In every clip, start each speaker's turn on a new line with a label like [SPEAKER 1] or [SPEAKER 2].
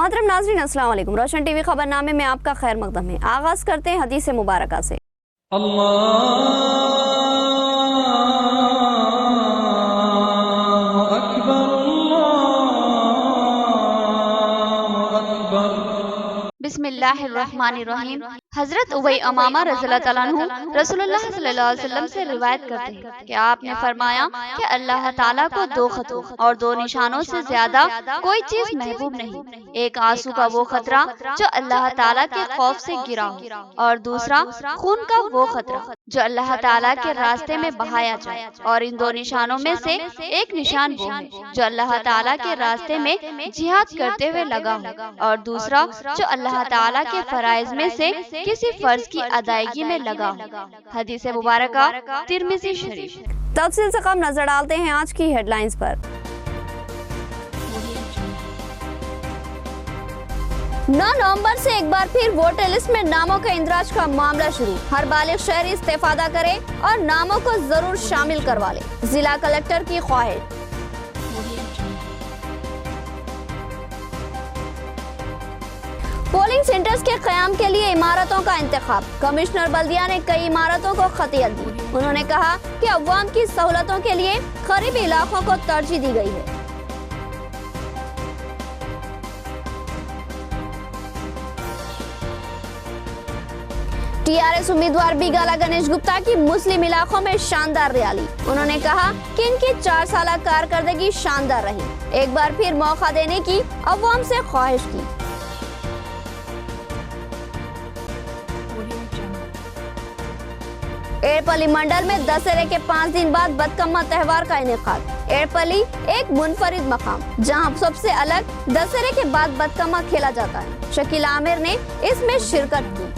[SPEAKER 1] मोहतरम नाज़रीन, अस्सलाम वालेकुम। रोशन टीवी खबरनामे में आपका खैर मकदम है। आगाज करते हैं हदीस मुबारका से।
[SPEAKER 2] अल्लाहु अकबर, अल्लाहु अकबर।
[SPEAKER 3] बिस्मिल्लाहिर्रहमानिर्रहीम। हजरत उबई अमामा रज़ियल्लाहु तआला अन्हु रसूलुल्लाह सल्लल्लाहु अलैहि वसल्लम से रिवायत करते हैं कि आपने फरमाया कि अल्लाह ताला को दो खतरों और दो निशानों से ज्यादा कोई चीज महबूब नहीं। एक आंसू का वो खतरा जो अल्लाह ताला के खौफ से गिरा हो, और दूसरा खून का वो खतरा जो अल्लाह ताला के रास्ते में बहाया जाए। और इन दो निशानों में से एक निशान वो है जो अल्लाह ताला के रास्ते में जिहाद करते हुए लगा हो, और दूसरा जो अल्लाह ताला के फराइज में से किसी फर्ज की अदायगी में लगा हो। हदीस मुबारका तिर्मिज़ी शरीफ।
[SPEAKER 1] तफसील से कम नजर डालते हैं आज की हेडलाइंस पर। 9 नवंबर से एक बार फिर वोटर लिस्ट में नामों के इंदराज का मामला शुरू। हर बालिग शहरी इस्तेफादा करे और नामों को जरूर शामिल करवा ले, जिला कलेक्टर की ख्वाहिश। पोलिंग सेंटर्स के क़याम के लिए इमारतों का इंतखाब। कमिश्नर बल्दिया ने कई इमारतों को खतियत दी। उन्होंने कहा कि अवाम की सहूलतों के लिए करीबी इलाकों को तरजीह दी गई है। टीआरएस उम्मीदवार बिगाला गणेश गुप्ता की मुस्लिम इलाकों में शानदार रैली। उन्होंने कहा कि इनकी 4 साल कारकर्दगी शानदार रही। एक बार फिर मौका देने की अवाम से ख्वाहिश की। एड़पली मंडल में दशहरे के 5 दिन बाद बदकम्मा त्योहार का इनेकाद। एड़पली एक मुनफरिद मकाम जहां सबसे अलग दशहरे के बाद बदकम्मा खेला जाता है। शकील आमिर ने इसमें शिरकत की।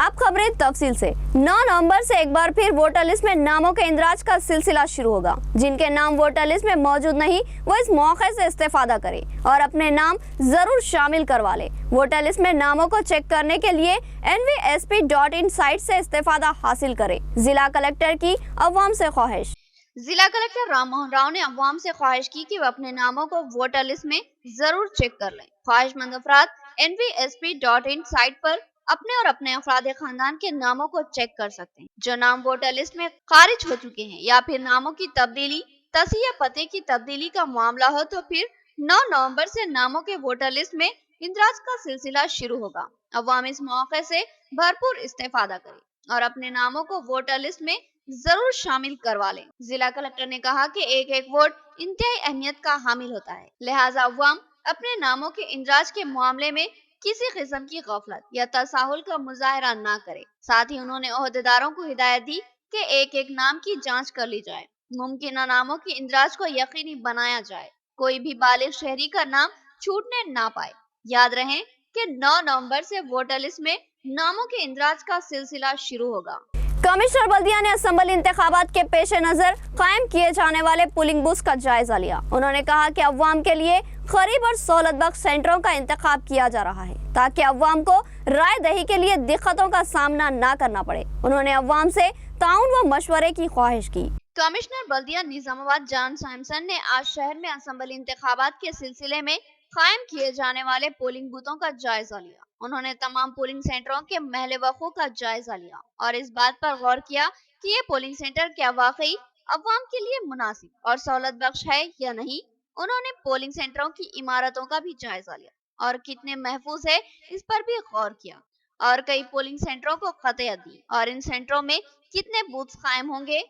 [SPEAKER 1] अब खबरें तफसील से। 9 नवंबर से एक बार फिर वोटर लिस्ट में नामों के इंदराज का सिलसिला शुरू होगा। जिनके नाम वोटर लिस्ट में मौजूद नहीं वो इस मौके से इस्तेफादा करे और अपने नाम जरूर शामिल करवा ले। वोटर लिस्ट में नामों को चेक करने के लिए nvsp.in साइट से इस्तेफादा हासिल करे। जिला कलेक्टर की अवाम से ख्वाहिश।
[SPEAKER 3] जिला कलेक्टर राम मोहन राव ने अवाम से ख्वाहिश की कि वो अपने नामों को वोटर लिस्ट में जरूर चेक कर लें। ख्वाहिशमंद अफराद nvsp.in साइट पर अपने और अपने अफराद खानदान के नामों को चेक कर सकते हैं जो नाम वोटर लिस्ट में खारिज हो चुके हैं, या फिर नामों की तब्दीली, तस्हीह पते की तब्दीली का मामला हो तो फिर 9 नवंबर से नामों के वोटर लिस्ट में इंदराज का सिलसिला शुरू होगा। अवाम इस मौके से भरपूर इस्तेफादा करे और अपने नामों को वोटर लिस्ट में जरूर शामिल करवा लें। जिला कलेक्टर ने कहा कि एक एक वोट इंतहाई अहमियत का हामिल होता है, लिहाजा अवाम अपने नामों के इंदराज के मामले में किसी किस्म की गफलत या तसाहुल का मुजाहरा ना करे। साथ ही उन्होंने ओहदेदारों को हिदायत दी कि एक एक नाम की जांच कर ली जाए, मुमकिन नामों की इंदराज को यकीनी बनाया जाए, कोई भी बालिग शहरी का नाम छूटने ना पाए। याद रहे कि 9 नवंबर से वोटर लिस्ट में नामों के इंदराज का सिलसिला शुरू होगा।
[SPEAKER 1] कमिश्नर बल्दिया ने असम्बली इंतखाबात के पेश नजर कायम किए जाने वाले पोलिंग बूथ का जायजा लिया। उन्होंने कहा कि अवाम के लिए करीब और सहूलत बख्श सेंटरों का इंतखाब किया जा रहा है ताकि अवाम को राय दही के लिए दिक्कतों का सामना न करना पड़े। उन्होंने अवाम से ताउन व मशवरे की ख्वाहिश की।
[SPEAKER 3] कमिश्नर बल्दिया निजामाबाद जॉन सैमसन ने आज शहर में असम्बली इंतखाबात के सिलसिले में कायम किए जाने वाले पोलिंग बूथों का जायजा लिया। उन्होंने तमाम पोलिंग सेंटरों के महल वक़ूफ़ का जायजा लिया और इस बात पर गौर किया कि ये पोलिंग सेंटर क्या वाकई अवाम के लिए मुनासिब और सहूलत बख्श है या नहीं। उन्होंने पोलिंग सेंटरों की इमारतों का भी जायजा लिया और कितने महफूज है इस पर भी गौर किया और कई पोलिंग सेंटरों को खतियत दी और इन सेंटरों में कितने बूथ कायम होंगे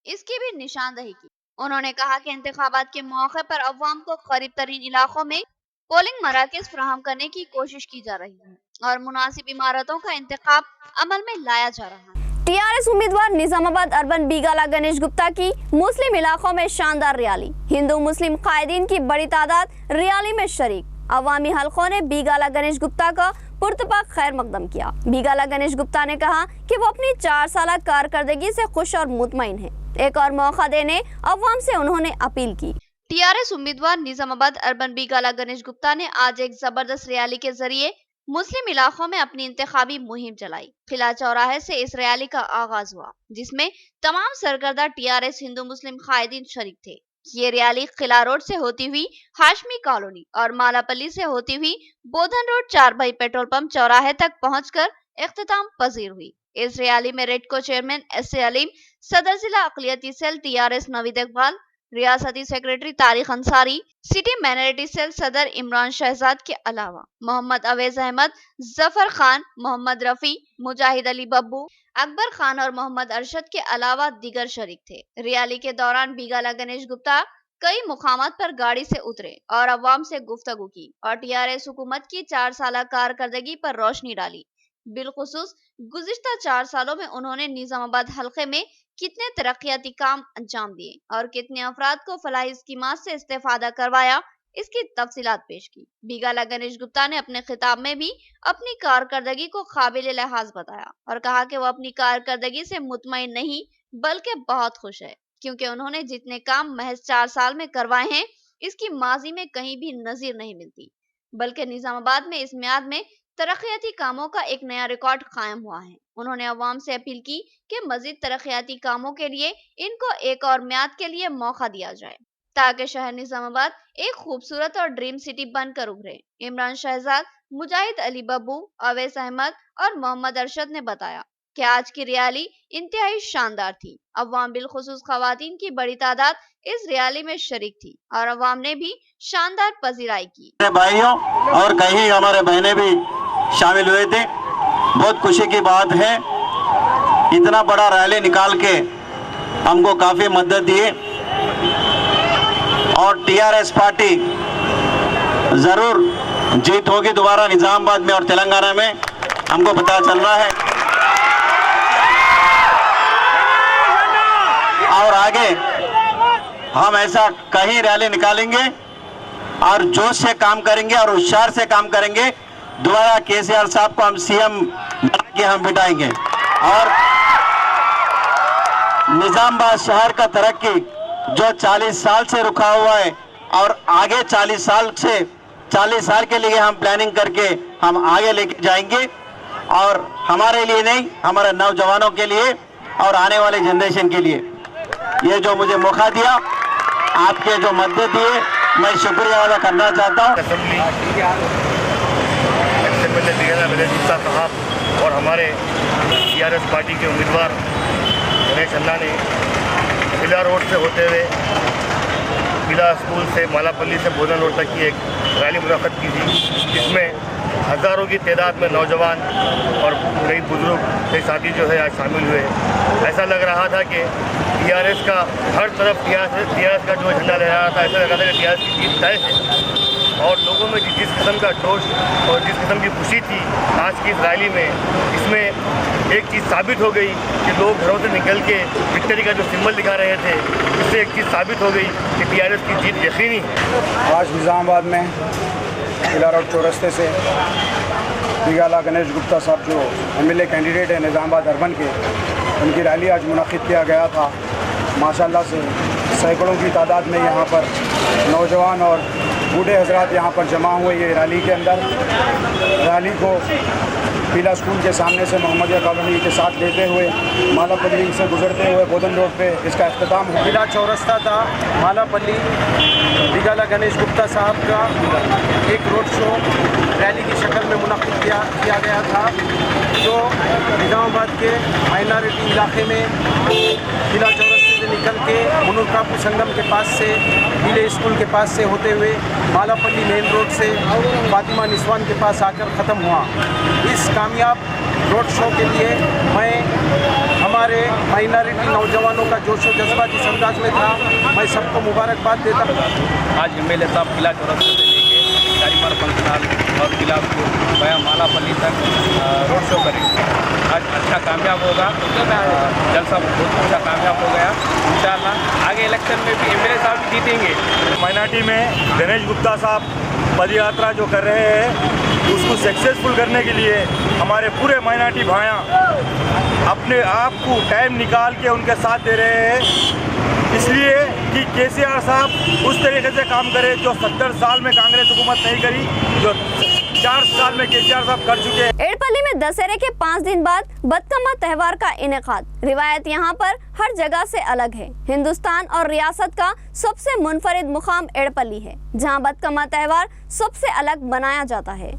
[SPEAKER 3] इसकी भी निशानदही की। उन्होंने कहा कि इंतखाबात के मौके पर अवाम को करीब तरीन इलाकों में पोलिंग मराकज फराहम करने की कोशिश की जा रही है और मुनासिब इमारतों का इंतखाब अमल में लाया जा रहा है।
[SPEAKER 1] टीआरएस उम्मीदवार निजामाबाद अर्बन बिगाला गणेश गुप्ता की मुस्लिम इलाकों में शानदार रैली। हिंदू मुस्लिम कायदीन की बड़ी तादाद रैली में शरीक। अवामी हलकों ने बिगाला गणेश गुप्ता का पुरतपाक खैर मकदम किया। बिगाला गणेश गुप्ता ने कहा कि वो अपनी 4 साल कारकर्दगी से खुश और मुतमईन है। एक और मौका देने अवाम से उन्होंने अपील की।
[SPEAKER 3] टीआरएस उम्मीदवार निजामाबाद अर्बन बिगाला गणेश गुप्ता ने आज एक जबरदस्त रैली के जरिए मुस्लिम इलाकों में अपनी इंतखाबी मुहिम चलाई। किला चौराहे से इस रैली का आगाज हुआ जिसमें तमाम सरकर्दा टीआरएस हिंदू मुस्लिम कायदीन शरीक थे। ये रैली किला रोड से होती हुई हाशमी कॉलोनी और मालापल्ली से होती हुई बोधन रोड 4 भाई पेट्रोल पंप चौराहे तक पहुंचकर इख्तिताम पजीर हुई। इस रैली में रेडको चेयरमैन एस.ए. अलीम, सदर जिला अक़लियती सेल टीआरएस नवीद इकबाल, रियासती secretary Tariq Ansari, city minority cell सदर इमरान शहजाद के अलावा मोहम्मद अवेज अहमद, जफर खान, मोहम्मद रफी, मुजाहिद अली बब्बू, अकबर खान और मोहम्मद अरशद के अलावा दीगर शरीक थे। रैली के दौरान बिगाला गणेश गुप्ता कई मुकामात पर गाड़ी से उतरे और अवाम से गुफ्तगू की और टीआरएस हुकूमत की 4 साल कारकर्दगी पर रोशनी डाली। बिलखुसूस गुज़िश्ता 4 सालों में उन्होंने निजामाबाद हल्के में कितने तरक्याती काम अंजाम दिए और कितने अफराद को फलाही स्कीमात से इस्तेफादा करवाया, इसकी तफसीलात पेश की। बिगाला गणेश गुप्ता ने अपने खिताब में भी अपनी कारकर्दगी को काबिल लिहाज बताया और कहा कि वो अपनी कारकर्दगी से मुतमईन नहीं बल्कि बहुत खुश है, क्योंकि उन्होंने जितने काम महज 4 साल में करवाए हैं, इसकी माजी में कहीं भी नजीर नहीं मिलती, बल्कि निजामाबाद में इस मियाद में तरक्याती कामों का एक नया रिकॉर्ड कायम हुआ है। उन्होंने अवाम से अपील की कि मजीद तरक्याती कामों के लिए इनको एक और मियाद के लिए मौका दिया जाए ताकि शहर निजामाबाद एक खूबसूरत और ड्रीम सिटी बनकर उभरे। इमरान शहजाद, मुजाहिद अली बब्बू, अवेस अहमद और मोहम्मद अरशद ने बताया कि आज की रैली इंतहाई शानदार थी। अवाम बिलखुसूस खवातीन की बड़ी तादाद इस रैली में शरीक थी और अवाम ने भी शानदार पजीराई की।
[SPEAKER 4] भाइयों और कहीं हमारे बहनें भी शामिल हुए थे। बहुत खुशी की बात है, इतना बड़ा रैली निकाल के हमको काफ़ी मदद दिए और टीआरएस पार्टी ज़रूर जीत होगी दोबारा निजामाबाद में और तेलंगाना में, हमको पता चल रहा है। और आगे हम ऐसा कहीं रैली निकालेंगे और जोश से काम करेंगे और होशियार से काम करेंगे। दोबारा केसीआर साहब को हम सीएम बना के हम बिठाएंगे और निजामाबाद शहर का तरक्की जो 40 साल से रुका हुआ है और आगे 40 साल के लिए हम प्लानिंग करके हम आगे लेके जाएंगे और हमारे लिए नहीं, हमारे नौजवानों के लिए और आने वाले जनरेशन के लिए। ये जो मुझे मौका दिया, आपके जो मदद दिए, मैं शुक्रिया अदा करना चाहता हूँ।
[SPEAKER 5] साहब और हमारे टीआरएस पार्टी के उम्मीदवार गणेश अन्ना ने किला रोड से होते हुए किला स्कूल से मालापल्ली से बोधन रोड तक की एक रैली मुनक़्क़द की थी, जिसमें हज़ारों की तादाद में नौजवान और कई बुजुर्ग, कई साथी जो है आज शामिल हुए। ऐसा लग रहा था कि टीआरएस का हर तरफ टीआरएस का जो झंडा लहरा था, ऐसा लग रहा था कि टीआरएस की जीत तय है और लोगों में जिस किस्म का जोश और जिस किस्म की खुशी थी आज की इस रैली में, इसमें एक चीज़ साबित हो गई कि लोग घरों से निकल के विक्ट्री का जो सिंबल दिखा रहे थे, इससे एक चीज़ साबित हो गई कि टीआरएस की जीत यकीनी है।
[SPEAKER 6] आज निज़ामाबाद में किला रोड चौरस्ते से बिगाला गणेश गुप्ता साहब जो एमएलए कैंडिडेट है निज़ामाबाद अर्बन के, उनकी रैली आज मुनक़्क़िद किया गया था। माशाल्लाह से सैकड़ों की तादाद में यहाँ पर नौजवान और बूढ़े हजरात यहाँ पर जमा हुए ये रैली के अंदर। रैली को किला स्कूल के सामने से मोहम्मदिया कॉलोनी के साथ लेते हुए मालापल्ली से गुजरते हुए बोधन रोड पे इसका अख्तिताम हुआ। किला चौरस्ता था, मालापल्ली बिगाला गणेश गुप्ता साहब का एक रोड शो रैली की शक्ल में मुनक़्क़िद किया गया था, जो निज़ामाबाद के माइनॉरिटी इलाके में किला चौरस्ते से निकल के मुनुरकापू संगम के पास से किले स्कूल के पास से होते हुए मालापल्ली मेन रोड से फातिमा निस्वान के पास आकर ख़त्म हुआ। इस कामयाब रोड शो के लिए मैं हमारे माइनॉरिटी नौजवानों का जोश व जज्बा जिस अंदाज में था, मैं सबको मुबारकबाद देता हूँ।
[SPEAKER 7] आज एमएलए साहब किला चौरस्ते से लेके शालीमार फंक्शनल और किला वया मालापल्ली तक रोड शो करेंगे। आज अच्छा कामयाब होगा, जलसा बहुत अच्छा कामयाब हो गया। इंशाअल्लाह आगे इलेक्शन में भी एमएलए साहब भी जीतेंगे।
[SPEAKER 5] माइनॉरिटी में गणेश गुप्ता साहब पद यात्रा जो कर रहे हैं, उसको सक्सेसफुल करने के लिए हमारे पूरे माइनॉरिटी भाइयाँ अपने आप को टाइम निकाल के उनके साथ दे रहे हैं, इसलिए कि केसीआर साहब उस तरीके से काम करे जो 70 साल में कांग्रेस हुकूमत नहीं करी, जो
[SPEAKER 6] 4 साल में केसीआर साहब कर चुके हैं।
[SPEAKER 1] एड़पल्ली में दशहरे के 5 दिन बाद बदकम्मा त्योहार का इनेकाद। रिवायत यहाँ पर हर जगह से अलग है। हिंदुस्तान और रियासत का सबसे मुनफरिद मुकाम एड़पल्ली है, जहाँ बदकम्मा त्योहार सबसे अलग मनाया जाता है।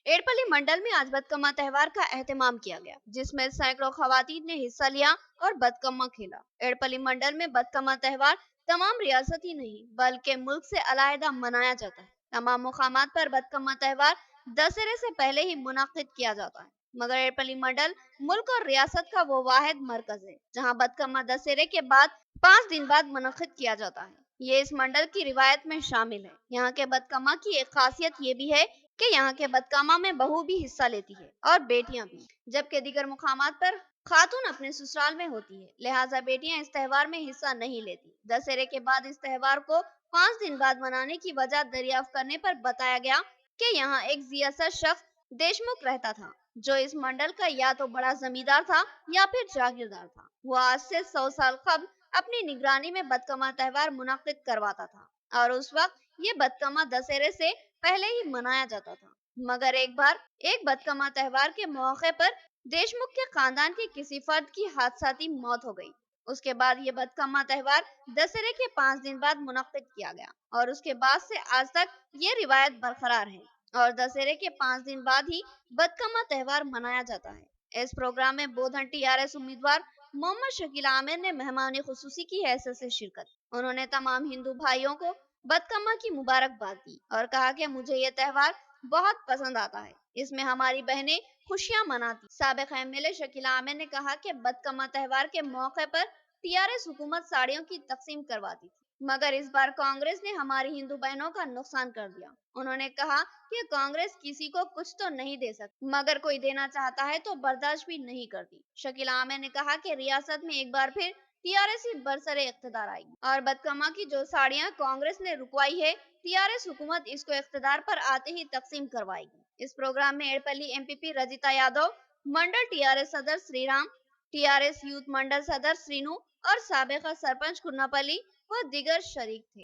[SPEAKER 3] एड़पल्ली मंडल में आज बदकम्मा त्योहार का एहतमाम किया गया, जिसमें सैकड़ों खवातीन ने हिस्सा लिया और बदकम्मा खेला। एड़पल्ली मंडल में बदकम्मा त्योहार तमाम रियासत ही नहीं बल्कि मुल्क से अलहदा मनाया जाता है। तमाम मुकामात पर बदकम्मा त्योहार दशहरे से पहले ही मुनाकिद किया जाता है, मगर एड़पल्ली मंडल मुल्क और रियासत का वो वाहिद मरकज है जहाँ बदकम्मा दशहरे के बाद 5 दिन बाद मुनाकिद किया जाता है। ये इस मंडल की रिवायत में शामिल है। यहाँ के बदकम्मा की एक खासियत ये भी है कि यहाँ के बदकम्मा में बहू भी हिस्सा लेती है और बेटियां भी, जबकि दीगर मुकामात पर खातून अपने ससुराल में होती है, लिहाजा बेटियां इस त्योहार में हिस्सा नहीं लेती। दशहरे के बाद इस त्योहार को 5 दिन बाद मनाने की वजह दरियाफ्त करने पर बताया गया कि यहाँ एक ज़ियासर शख्स देशमुख रहता था, जो इस मंडल का या तो बड़ा जमींदार था या फिर जागीरदार था। वो आज से 100 साल कबल अपनी निगरानी में बदकम्मा त्योहार मुनाकिद करवाता था और उस वक्त ये बदकम्मा दशहरे से पहले ही मनाया जाता था। मगर एक बार एक बदकम्मा त्योहार के मौके पर देशमुख के खानदान के किसी फर्द की हादसाती मौत हो गई। उसके बाद ये बदकम्मा त्योहार दशहरे के 5 दिन बाद मुनाकिद किया गया और उसके बाद से आज तक ये रिवायत बरकरार है और दशहरे के 5 दिन बाद ही बदकम्मा त्योहार मनाया जाता है। इस प्रोग्राम में बोधन टीआरएस उम्मीदवार मोहम्मद शकील आमिर ने मेहमान खुसूसी की हैसियत से शिरकत। उन्होंने तमाम हिंदू भाइयों को बदकम्मा की मुबारकबाद दी और कहा कि मुझे ये त्योहार बहुत पसंद आता है, इसमें हमारी बहनें खुशियां मनाती। साबिक एमएलए शकील आमिर ने कहा कि बदकम्मा त्योहार के मौके पर टीआरएस हुकूमत साड़ियों की तकसीम करवाती थी, मगर इस बार कांग्रेस ने हमारी हिंदू बहनों का नुकसान कर दिया। उन्होंने कहा कि कांग्रेस किसी को कुछ तो नहीं दे सकती, मगर कोई देना चाहता है तो बर्दाश्त भी नहीं करती। शकील आमिर ने कहा कि रियासत में एक बार फिर टीआरएस ही बरसरे इख्तिदार आएगी और बदकम्मा की जो साड़ियां कांग्रेस ने रुकवाई है, टीआरएस हुकूमत इसको इख्तिदार पर आते ही तकसीम करवाएगी। इस प्रोग्राम में एड़पल्ली एमपीपी रजिता यादव, मंडल टीआरएस सदर श्रीराम, टीआरएस यूथ मंडल सदर श्रीनु और साबिका सरपंच कुन्नापल्ली व दिगर शरीक थे।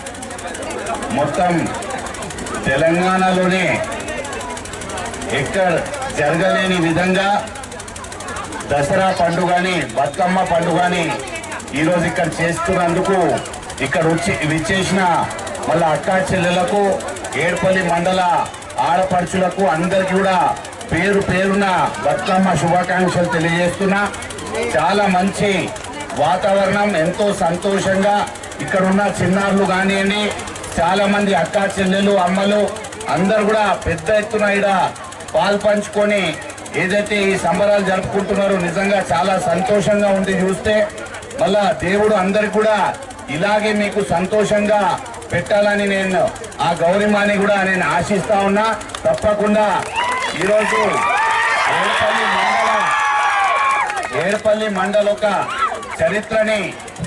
[SPEAKER 8] మొత్తం తెలంగాణలోనే ఎక్కడ జరగలేని విధంగా దసరా పండుగని బతుకమ్మ పండుగని ఈరోజు ఇక్కడ చేస్తున్నందుకు ఇక్కడ వచ్చి విచ్చేసిన మళ్ళీ అక్కా చెల్లెలకు ఏడుపల్లి మండల ఆడపడుచులకు అందరికీ కూడా పేరు పేరున బతుకమ్మ శుభాకాంక్షలు తెలియజేస్తున్నా. చాలా మంచి వాతావరణం, ఎంతో సంతోషంగా ఇక్కడ ఉన్న చిన్నారులు కానివ్వండి, చాలా మంది అక్కా చెల్లెలు అమ్మలు అందరు కూడా పెద్ద ఎత్తున ఇక్కడ పాలు పంచుకొని ఏదైతే ఈ సంబరాలు జరుపుకుంటున్నారో నిజంగా చాలా సంతోషంగా ఉంది చూస్తే. మళ్ళా దేవుడు అందరికి కూడా ఇలాగే మీకు సంతోషంగా పెట్టాలని నేను ఆ గౌరవాన్ని కూడా నేను ఆశిస్తా ఉన్నా. తప్పకుండా ఈరోజు ఏడుపల్లి మండల ఒక చరిత్రని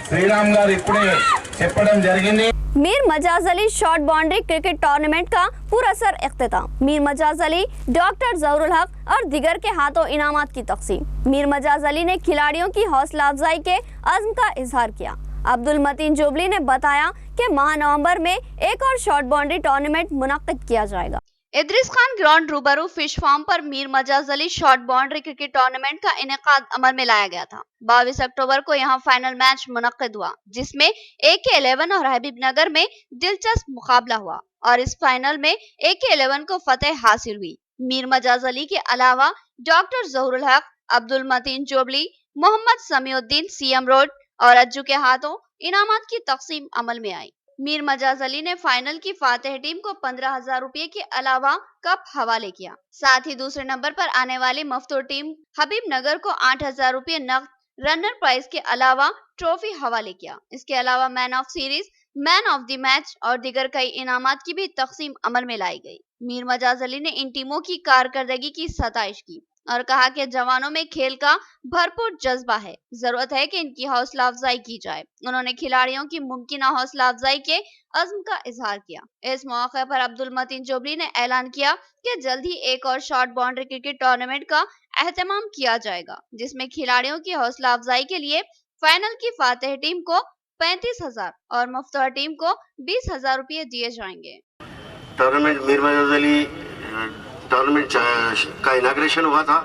[SPEAKER 8] శ్రీరామ్ గారు ఇప్పుడే చెప్పడం జరిగింది.
[SPEAKER 1] Mir Majaz Ali short boundary cricket tournament का पुरअसर इख्तिताम। मीर मजाज अली, डॉक्टर जहरुल हक और दिगर के हाथों इनामात की तकसीम। मीर मजाज अली ने खिलाड़ियों की हौसला अफजाई के अज़्म का इजहार किया। अब्दुल मतीन जोबली ने बताया कि माह नवंबर में एक और शॉर्ट बाउंड्री टूर्नामेंट मुनक्किद किया जाएगा।
[SPEAKER 3] इदरीस खान ग्राउंड रूबरू फिश फार्म पर Mir Majaz Ali short boundary cricket tournament का इनेकाद अमल में लाया गया था। 22 अक्टूबर को यहाँ फाइनल मैच मुनक्किद हुआ, जिसमें AK11 और हबीबनगर में दिलचस्प मुकाबला हुआ और इस फाइनल में AK11 को फतेह हासिल हुई। मीर मजाज अली के अलावा डॉक्टर जहरुल हक, अब्दुल मतीन जोबली, मोहम्मद समीउद्दीन सीएम रोड और अज्जू के हाथों इनामात की तकसीम अमल में आई। मीर मजाज अली ने फाइनल की फातेह टीम को 15,000 रुपए के अलावा कप हवाले किया। साथ ही दूसरे नंबर पर आने वाली मफतूर टीम हबीबनगर को 8,000 रुपए नकद रनर प्राइज के अलावा ट्रॉफी हवाले किया। इसके अलावा man of series, man of the match और दीगर कई इनामात की भी तकसीम अमल में लाई गई। मीर मजाज अली ने इन टीमों की कारकर्दगी की सताइश की और कहा कि जवानों में खेल का भरपूर जज्बा है, जरूरत है कि इनकी हौसला अफजाई की जाए। उन्होंने खिलाड़ियों की मुमकिन हौसला अफजाई के अज़्म का इजहार किया। इस मौके पर अब्दुल मतीन जोबली ने ऐलान किया कि जल्द ही एक और शॉर्ट बाउंड्री क्रिकेट टूर्नामेंट का एहतमाम किया जाएगा, जिसमें खिलाड़ियों की हौसला अफजाई के लिए फाइनल की फातेह टीम को 35,000 और मुफ्तहर टीम को 20,000 रुपये दिए जाएंगे।
[SPEAKER 5] टूर्नामेंट मीर मजाज अली
[SPEAKER 4] टूर्नामेंट का इनाग्रेशन हुआ था।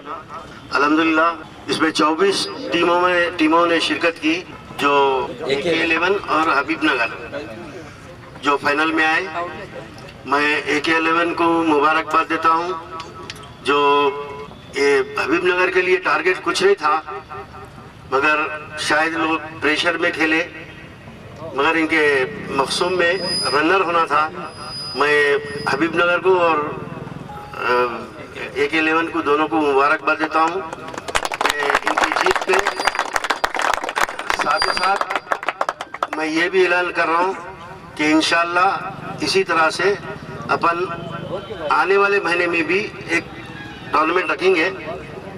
[SPEAKER 4] अल्हम्दुलिल्लाह इसमें 24 टीमों ने शिरकत की, जो AK11 और हबीबनगर जो फाइनल में आए। मैं AK11 को मुबारकबाद देता हूं, जो ये हबीबनगर के लिए टारगेट कुछ नहीं था, मगर शायद लोग प्रेशर में खेले, मगर इनके मखसूम में रनर होना था। मैं हबीबनगर को और AK11 को दोनों को मुबारकबाद देता हूं इनकी जीत पे। साथ ही साथ मैं ये भी ऐलान कर रहा हूं कि इंशाअल्लाह इसी तरह से अपन आने वाले महीने में भी एक टूर्नामेंट रखेंगे,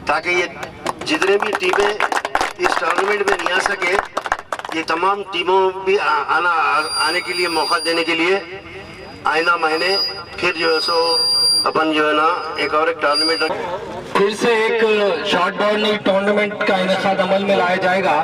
[SPEAKER 4] ताकि ये जितने भी टीमें इस टूर्नामेंट में नहीं आ सके, ये तमाम टीमों भी आने के लिए मौका देने के लिए आइंदा महीने फिर जो है सो अपन जो है ना एक टूर्नामेंट
[SPEAKER 9] फिर से एक शॉर्ट बाउंड्री टूर्नामेंट का इनेकाद अमल में लाया जाएगा,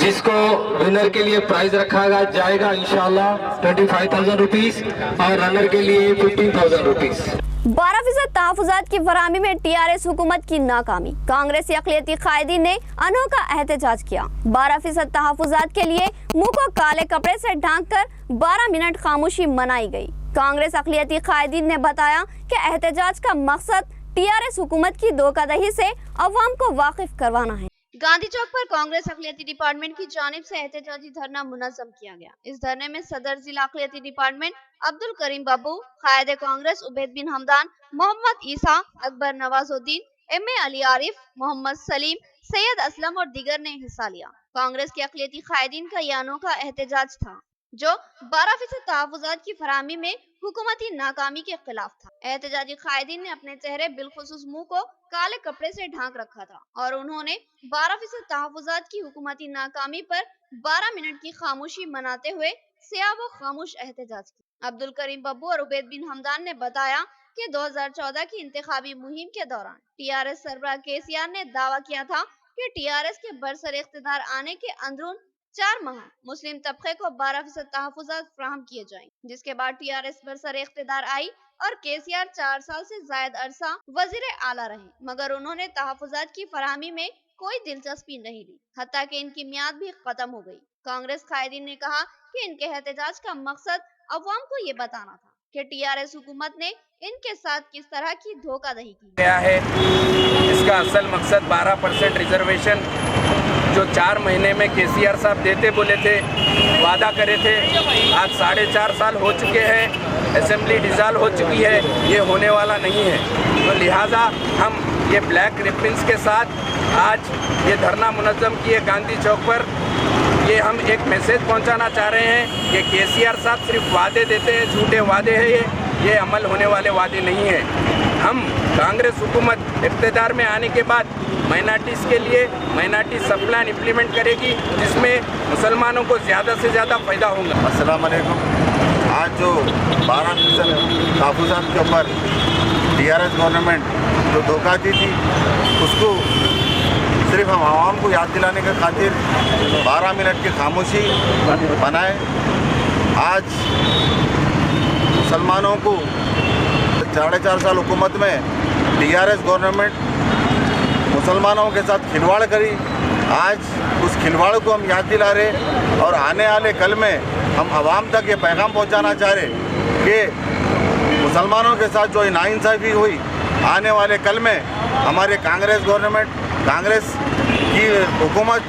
[SPEAKER 9] जिसको विनर के लिए प्राइज रखा जाएगा इंशाल्लाह 25,000 रुपीस और रनर के लिए 15,000 रुपीस।
[SPEAKER 1] 12% तहफुजात की फराहमी में TRS हुकूमत की नाकामी। कांग्रेसी अक़लियती कायदीन ने अनोखा एहतजाज किया। 12% तहफुजात के लिए मुंह को काले कपड़े से ढांक कर 12 मिनट खामोशी मनाई गई। कांग्रेस अक़लियती कायदीन ने बताया कि एहतजाज का मकसद TRS हुकूमत की धोखाधड़ी से अवाम को वाकिफ करवाना है।
[SPEAKER 3] गांधी चौक पर कांग्रेस अक़लियती डिपार्टमेंट की जानिब से एहतजाजी धरना मुनज़्ज़म किया गया। इस धरने में सदर जिला अक़लियती डिपार्टमेंट अब्दुल करीम बब्बू, कायदे कांग्रेस उबैद बिन हमदान, मोहम्मद ईसा, अकबर नवाजुद्दीन, MA अली आरिफ, मोहम्मद सलीम, सैयद असलम और दीगर ने हिस्सा लिया। कांग्रेस के अक़लियती कायदीन का यह अनोखा एहतजाज था, जो 12% तहफुजात की फराहमी में हुकूमती नाकामी के खिलाफ था। एहतजाजी कायदीन ने अपने चेहरे बिलखुसूस मुंह को काले कपड़े से ढांक रखा था और उन्होंने 12% तहफुजात की हुकूमती नाकामी पर 12 मिनट की खामोशी मनाते हुए सियाह व खामोश एहतजाज किया। अब्दुल करीम बब्बू और उबैद बिन हमदान ने बताया कि 2014 की इंतखाबी मुहिम के दौरान TRS सरबराह KCR ने दावा किया था कि TRS के बरसर इख्तिदार आने के अंदरून 4 माह मुस्लिम तबके को 12% तहफुजात फराहम किए जाएंगे, जिसके बाद TRS बरसर इख्तिदार आई और KCR 4 साल से जायद अरसा वजीर आला रहे, मगर उन्होंने तहफुजात की फराहमी में कोई दिलचस्पी नहीं ली, हत्ता कि इनकी मियाद भी खत्म हो गई। कांग्रेस कायदीन ने कहा कि इनके एहतजाज का मकसद अवाम को ये बताना था कि TRS हुकूमत ने इनके साथ किस तरह की धोखाधड़ी की
[SPEAKER 7] गया है। इसका असल मकसद 12% रिजर्वेशन जो 4 महीने में KCR साहब देते बोले थे, वादा करे थे, आज 4.5 साल हो चुके हैं, असेंबली डिसॉल्व हो चुकी है, ये होने वाला नहीं है। तो लिहाजा हम ये ब्लैक रिबन्स के साथ आज ये धरना मुनज़्ज़म किए गांधी चौक पर। ये हम एक मैसेज पहुंचाना चाह रहे हैं कि KCR साहब सिर्फ वादे देते हैं, झूठे वादे हैं, ये अमल होने वाले वादे नहीं हैं। हम कांग्रेस हुकूमत इक़्तिदार में आने के बाद माइनॉरिटीज़ के लिए माइनॉरिटी सब प्लान इम्प्लीमेंट करेगी, जिसमें मुसलमानों को ज़्यादा से ज़्यादा फ़ायदा होगा।
[SPEAKER 4] अस्सलाम वालेकुम। आज जो 12% तहफुजात के ऊपर TRS गवर्नमेंट जो धोखा दी थी, उसको सिर्फ हम आवाम को याद दिलाने के खातिर 12 मिनट की खामोशी बनाए। आज मुसलमानों को 4.5 साल हुकूमत में TRS गवर्नमेंट मुसलमानों के साथ खिलवाड़ करी। आज उस खिलवाड़ को हम याद दिला रहे और आने वाले कल में हम आवाम तक ये पैगाम पहुंचाना चाह रहे कि मुसलमानों के साथ जो नाइंसाफ़ी हुई, आने वाले कल में हमारे कांग्रेस गवर्नमेंट, कांग्रेस की हुकूमत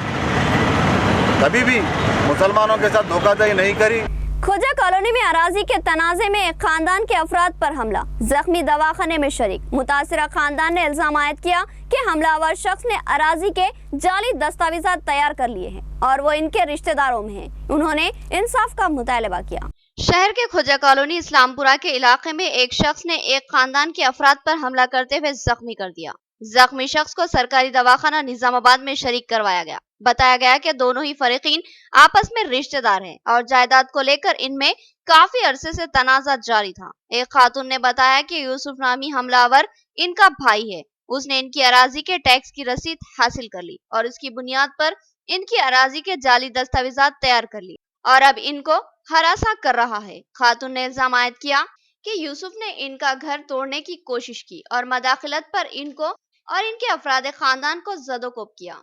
[SPEAKER 4] कभी भी मुसलमानों के साथ धोखाधड़ी नहीं करी।
[SPEAKER 1] खोजा कॉलोनी में अराजी के तनाज़े में एक खानदान के अफराद पर हमला, जख्मी दवाखाने में शरीक। मुतासिरा खानदान ने इल्जाम आयद किया कि हमलावर शख्स ने अराजी के जाली दस्तावेजात तैयार कर लिए हैं और वो इनके रिश्तेदारों में हैं। उन्होंने इंसाफ का मुतालबा किया।
[SPEAKER 3] शहर के खोजा कॉलोनी इस्लामपुरा के इलाके में एक शख्स ने एक खानदान के अफराद पर हमला करते हुए जख्मी कर दिया। जख्मी शख्स को सरकारी दवाखाना निजामाबाद में शरीक करवाया गया। बताया गया कि दोनों ही फरीकीन आपस में रिश्तेदार हैं और जायदाद को लेकर इनमें काफी अरसे से तनाज़ा जारी था। एक खातून ने बताया कि यूसुफ नामी हमलावर इनका भाई है। उसने इनकी अराजी के टैक्स की रसीद हासिल कर ली और इसकी बुनियाद पर इनकी अराजी के जाली दस्तावेजात तैयार कर ली और अब इनको हरासा कर रहा है। खातून ने इल्जाम आयद किया कि यूसुफ ने इनका घर तोड़ने की कोशिश की और मदाखिलत पर इनको और इनके अफराद खानदान को ज़दोकोब किया।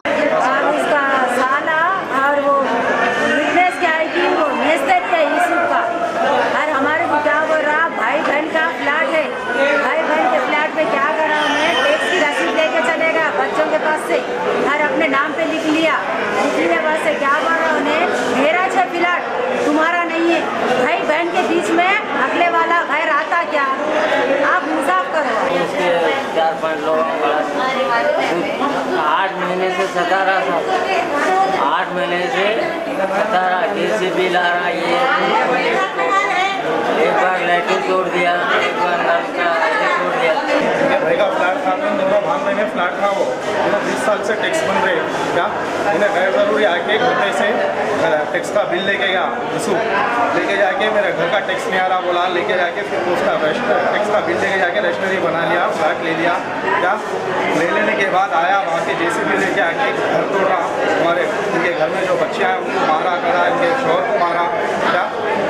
[SPEAKER 10] उसका साला और वो विटनेस क्या है कि वो नेस्टर है यूसुफ का, और हमारे को क्या बोल रहा, भाई बहन का फ्लैट है, भाई बहन के फ्लैट में क्या करा, मैं टैक्स की रसीद लेके चलेगा बच्चों के पास से, और अपने नाम पे लिख लिया, लिखने के बाद से क्या बोल रहा उन्हें, मेरा है फ्लैट तुम्हारा नहीं है, भाई बहन के बीच में अगले वाला घर आता क्या, आप इंसाफ करो।
[SPEAKER 11] 4-5 लोग 8 महीने से सता रहा था, 8 महीने से सता रहा, JCB ला रहा, ये एक बार लाइटिंग तोड़ दिया, एक बार नल का तोड़ दिया।
[SPEAKER 12] भाई का फ्लैट था, दोनों भाग महीने फ्लैट था, वो 20 साल से टैक्स बन रहे क्या, इन्हें गैर ज़रूरी आके घर पे से टैक्स का बिल लेके गया, लेके जाके मेरे घर का टैक्स नहीं आ रहा बोला, लेके जाके फिर उसका टैक्स का बिल लेके जाके रजिस्ट्री बना लिया, फ्लैट ले लिया क्या, ले लेने के बाद आया वहाँ के JCB लेके आके घर तोड़ रहा, हमारे इनके घर में जो बच्चे हैं उनको मारा करा, इनके शोहर को मारा क्या,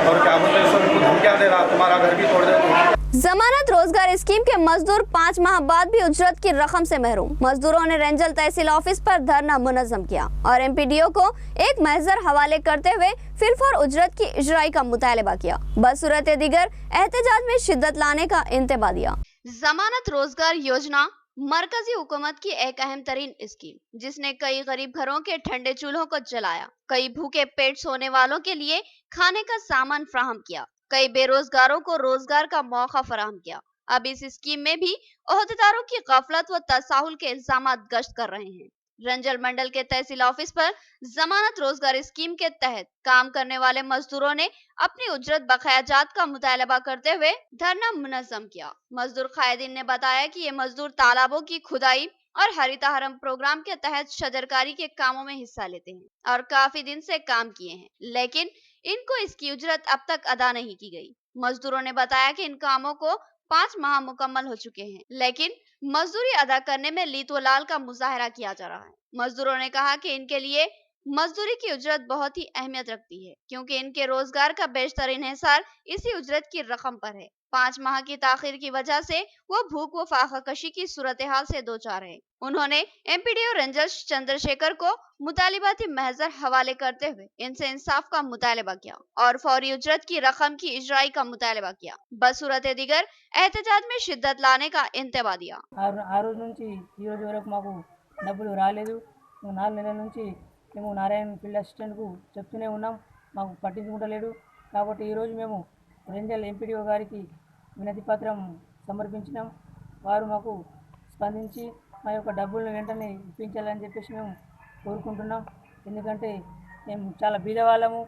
[SPEAKER 12] और क्या बोलते हैं उनको धमकियाँ दे रहा, तुम्हारा घर भी तोड़ दे।
[SPEAKER 1] जमानत रोजगार स्कीम के मजदूर 5 माह बाद भी उजरत की रकम से महरूम। मजदूरों ने रेंजल तहसील ऑफिस पर धरना मुनज़्ज़म किया और MPDO को एक महजर हवाले करते हुए फिलफौर उजरत की इजराई का मुतालबा किया। बसूरत दीगर एहतजाज में शिद्दत लाने का इंतबा दिया।
[SPEAKER 3] जमानत रोजगार योजना मरकजी हुकूमत की एक अहम तरीन स्कीम, जिसने कई गरीब घरों के ठंडे चूल्हों को जलाया, कई भूखे पेट सोने वालों के लिए खाने का सामान फराहम किया, कई बेरोजगारों को रोजगार का मौका फराहम किया। अब इस स्कीम में भी ओहदेदारों की गफलत व तसाहुल के इल्जामात गश्त कर रहे हैं। रंजल मंडल के तहसील ऑफिस पर जमानत रोजगार स्कीम के तहत काम करने वाले मजदूरों ने अपनी उजरत बकायाजात का मुतालबा करते हुए धरना मुनज़्ज़म किया। मजदूर कायदीन ने बताया कि ये मजदूर तालाबों की खुदाई और हरिता हरम प्रोग्राम के तहत शजरकारी के कामों में हिस्सा लेते हैं और काफी दिन से काम किए हैं, लेकिन इनको इसकी उजरत अब तक अदा नहीं की गई। मजदूरों ने बताया कि इन कामों को 5 माह मुकम्मल हो चुके हैं, लेकिन मजदूरी अदा करने में लीत व लाल का मुजाहरा किया जा रहा है। मजदूरों ने कहा कि इनके लिए मजदूरी की उजरत बहुत ही अहमियत रखती है, क्योंकि इनके रोजगार का बेशतर इन्हिसार इसी उजरत की रकम पर है। 5 माह की ताखिर की वजह से वो भूख व फाका कशी की सूरत हाल से दो चार है। उन्होंने MPDO रंजल चंद्रशेखर को मुतालिबाती महजर हवाले करते हुए इनसे इंसाफ का मुतालबा किया और फौरी उजरत की रकम की इजराई का मुतालबा किया। बसूरत दिगर एहतजाज में शिद्दत लाने का इंतबा दिया।
[SPEAKER 10] ఆ రోజు నుంచి ఈ రోజు వరకు మాకు డబ్బులు రాలేదు। 4 నెలల నుంచి మేము నారాయణ ఫీల్డ్ అసిస్టెంట్కు చెప్తూనే ఉన్నాం, మాకు పట్టించుకుంటలేడు। కాబట్టి ఈరోజు మేము రెంజల్ MPDO గారికి వినతి పత్రం సమర్పించినాం। వారు మాకు స్పందించి మా యొక్క డబ్బులను వెంటనే ఇప్పించాలని చెప్పేసి మేము కోరుకుంటున్నాం। ఎందుకంటే మేము చాలా బీదవాళ్ళము,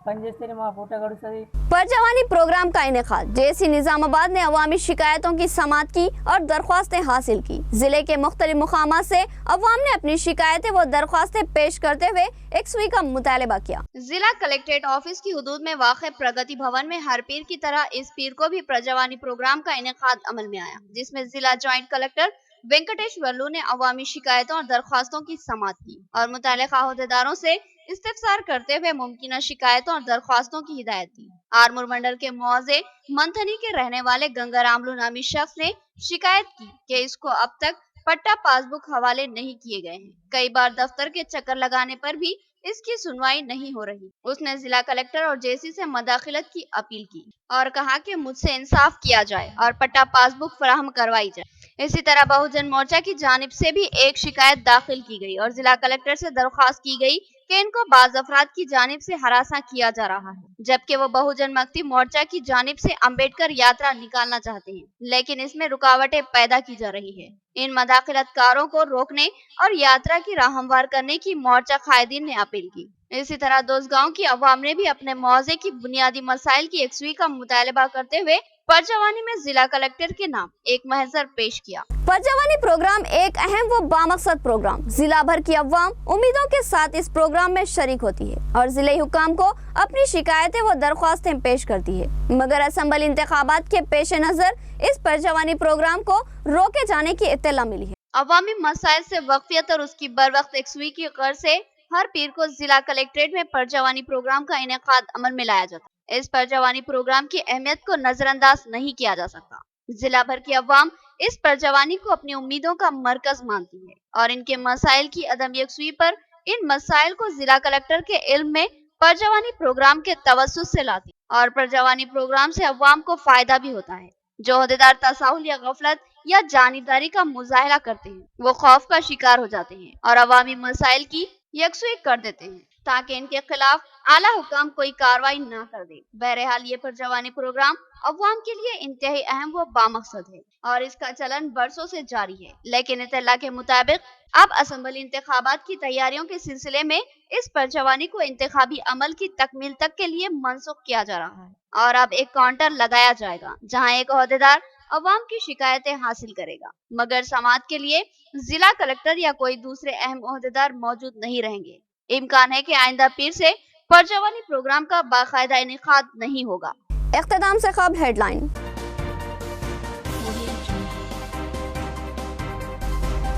[SPEAKER 10] पनजेस्ते माँ पोटा गड़ुसदी।
[SPEAKER 1] परजवानी प्रोग्राम का इनेकाद JC निजामाबाद ने अवामी शिकायतों की समाअत की और दरख्वास्तें हासिल की। जिले के मुख्तलिफ मुकामात से अवाम ने अपनी शिकायतें व दरख्वास्तें पेश करते हुए एक सुई का मुतालबा किया।
[SPEAKER 3] जिला कलेक्ट्रेट ऑफिस की हुदूद में वाक़ प्रगति भवन में हर पीर की तरह इस पीर को भी प्रजवानी प्रोग्राम का इनेकाद अमल में आया, जिसमें जिला जॉइंट कलेक्टर वेंकटेश वर्लू ने अवामी शिकायतों और दरख्वास्तों की समाअत की और मुतल्लिक़ा अहदेदारों से इस्तिफ़सार करते हुए मुमकिन शिकायतों और दरख्वास्तों की हिदायत दी। आरमूर मंडल के मुआज़े मंथनी के रहने वाले गंगारामलू नामी शख्स ने शिकायत की कि इसको अब तक पट्टा पासबुक हवाले नहीं किए गए हैं। कई बार दफ्तर के चक्कर लगाने पर भी इसकी सुनवाई नहीं हो रही। उसने जिला कलेक्टर और JC से मदाखिलत की अपील की और कहा कि मुझसे इंसाफ किया जाए और पट्टा पासबुक फराहम करवाई जाए। इसी तरह बहुजन मोर्चा की जानिब से भी एक शिकायत दाखिल की गई और जिला कलेक्टर से दरख्वास्त की गई कि इनको बाज़ अफराद की जानिब से हरासा किया जा रहा है, जबकि वो बहुजन मक्ती मोर्चा की जानिब से अम्बेडकर यात्रा निकालना चाहते हैं, लेकिन इसमें रुकावटें पैदा की जा रही है। इन मदाखिलतकारों को रोकने और यात्रा की राह हमवार करने की मोर्चा कायदीन ने अपील की। इसी तरह दोसगांव की अवाम ने भी अपने मुआवजे की बुनियादी मसाइल की यकसुई का मुतालबा करते हुए परजवानी में जिला कलेक्टर के नाम एक महजर पेश किया।
[SPEAKER 1] परजवानी प्रोग्राम एक अहम व बामकसद प्रोग्राम, जिला भर की अवाम उम्मीदों के साथ इस प्रोग्राम में शरीक होती है और जिले हुकाम को अपनी शिकायतें व दरख्वास्तें पेश करती है, मगर असम्बली इंतखाबात के पेश नजर इस परजवानी प्रोग्राम को रोके जाने की इत्तला मिली है।
[SPEAKER 3] अवामी मसाइल से वक्फियत और उसकी बर वक्त यकसुई की गर्ज से हर पीर को जिला कलेक्ट्रेट में परजवानी प्रोग्राम का इनेकाद अमल में लाया जाता है। इस परजवानी प्रोग्राम की अहमियत को नजरअंदाज नहीं किया जा सकता। जिला भर की अवाम इस परजवानी को अपनी उम्मीदों का मरकज मानती है और इनके मसाइल की अदम यकसुई पर इन मसाइल को जिला कलेक्टर के इल्म में परजवानी प्रोग्राम के तवस्सुस से लाती और परजवानी प्रोग्राम से अवाम को फायदा भी होता है। जो अहदेदार तसाहुल या गफलत या जानिबदारी का मुजाहिरा करते हैं वो खौफ का शिकार हो जाते हैं और अवामी मसाइल की यकसुई कर देते हैं ताकि इनके खिलाफ आला हुकाम कोई कार्रवाई न कर दे। बहरहाल ये परजवानी प्रोग्राम अवाम के लिए इंतहाई अहम व बामकसद है और इसका चलन बरसों से जारी है, लेकिन इत्तला के मुताबिक अब असेंबली इंतखाबात की तैयारियों के सिलसिले में इस परजवानी को इंतखाबी अमल की तकमील तक के लिए मनसूख किया जा रहा है और अब एक काउंटर लगाया जाएगा जहां एक अहदेदार अवाम की शिकायतें हासिल करेगा, मगर समाअत के लिए जिला कलेक्टर या कोई दूसरे अहम अहदेदार मौजूद नहीं रहेंगे। इम्कान है कि आइंदा पीर से परजवानी प्रोग्राम का बाकायदा इनेकाद नहीं होगा।
[SPEAKER 1] इख्तिताम से खबर हेडलाइन।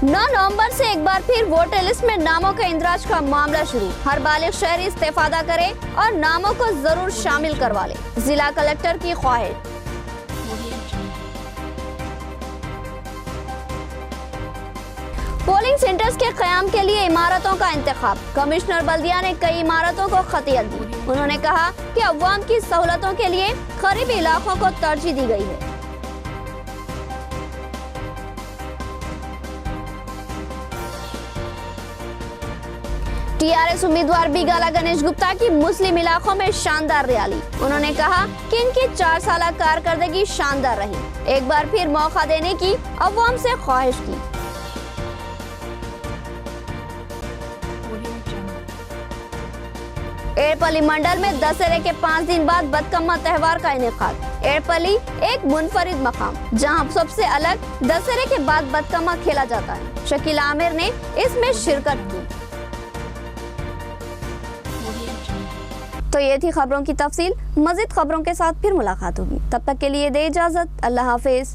[SPEAKER 1] 9 नवंबर से एक बार फिर वोटर लिस्ट में नामों के इंदराज का मामला शुरू। हर बालिग शहरी इस्तेफादा करे और नामों को जरूर शामिल करवा ले, जिला कलेक्टर की ख्वाहिश। पोलिंग सेंटर्स के क़याम के लिए इमारतों का इंतखाब। कमिश्नर बल्दिया ने कई इमारतों को खतियत दी। उन्होंने कहा कि अवाम की सहूलतों के लिए करीबी इलाकों को तरजीह दी गई है। टीआरएस उम्मीदवार बीगाला गणेश गुप्ता की मुस्लिम इलाकों में शानदार रैली। उन्होंने कहा कि इनकी 4 साल कारकर्दगी शानदार रही। एक बार फिर मौका देने की अवाम से ख्वाहिश की। एड़पली मंडल में दशहरे के 5 दिन बाद बदकम्मा त्योहार का इनेकाद। एड़पली एक मुनफरिद मकाम जहां सबसे अलग दशहरे के बाद बदकम्मा खेला जाता है। शकील आमिर ने इसमें शिरकत की। तो ये थी खबरों की तफसील। मजीद खबरों के साथ फिर मुलाकात होगी, तब तक के लिए दे इजाजत। अल्लाह हाफिज।